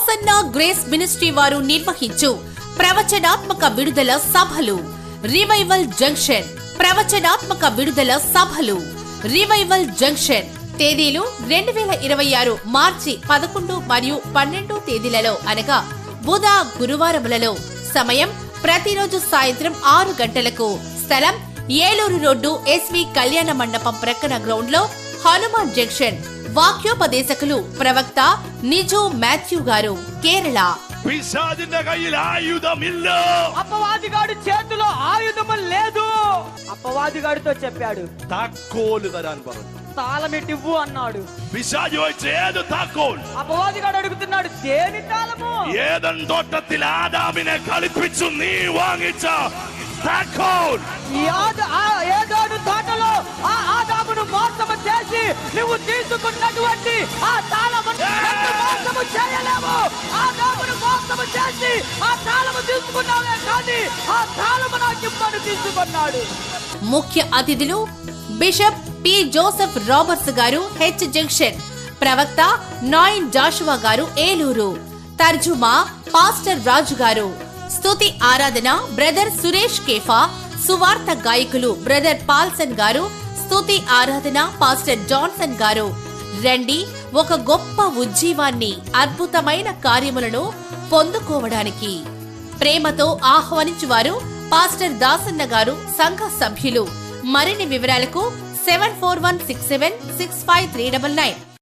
Dasanna grace ministry వారు నిర్వహించు ప్రవచనాత్మక విడుదల సభలు రివైవల్ జంక్షన్. ప్రవచనాత్మక విడుదల సభలు రివైవల్ జంక్షన్. తేదీలు 2026 మార్చి 11 మరియు 12 తేదీలలో అనగా బుధ గురువారములలో. సమయం ప్రతిరోజు సాయంత్రం 6 గంటలకు. స్థలం ఏలూరు రోడ్డు ఎస్వి కళ్యాణ మండపం ప్రక్కన గ్రౌండ్ లో, హనుమాన్ జంక్షన్. వాక్యోపదేశకులు ప్రవక్త నిజో మాథ్యూ గారు, కేరళ. పిశాచిని కయ్యిల ఆయుధమిల్లు. అపవాదిగాడి చేతిలో ఆయుధము లేదు. అపవాదిగాడితో చెప్పాడు, తాకోలు తరాన్ పరు తాళమిటివ్వు అన్నాడు. పిశాచు వచ్చేది తాకోల్. అపవాదిగాడు అడుగుతున్నాడు, దేని తాళము? ఏదన్ తోటത്തിൽ ആദാമിനെ കളിപ്പിച്ചു നീ വാങ്ങിച്ച తాకోల్. ఏదోను తోటలో ఆ ఆదామును మోసము చేసి నువ్వు తీసుకున్నటువంటి ఆ తాళము మోసము చేయలేవు. ఆదామును మోసము చేసి ఆ తాళము తీసుకున్నావే కానీ ఆ తాళము నాకు ఇమ్మని తీసుకున్నాడు. ముఖ్య అతిథులు బిషప్ పి జోసెఫ్ రాబర్ట్స్ గారు, హెచ్ జంక్షన్. ప్రవక్త నాయిన్ జాషువా గారు, ఏలూరు. తర్జుమా పాస్టర్ రాజు గారు. స్తుతి ఆరాధన బ్రదర్ సురేష్ కేఫా. సువార్త గాయకులు బ్రదర్ పాల్సన్ గారు. స్తుతి ఆరాధన పాస్టర్ జాన్సన్ గారు. రండి, ఒక గొప్ప ఉజ్జీవాన్ని, అద్భుతమైన కార్యములను పొందుకోవడానికి. ప్రేమతో ఆహ్వానించువారు పాస్టర్ దాసన్న గారు, సంఘ సభ్యులు. మరిన్ని వివరాలకు 7416765399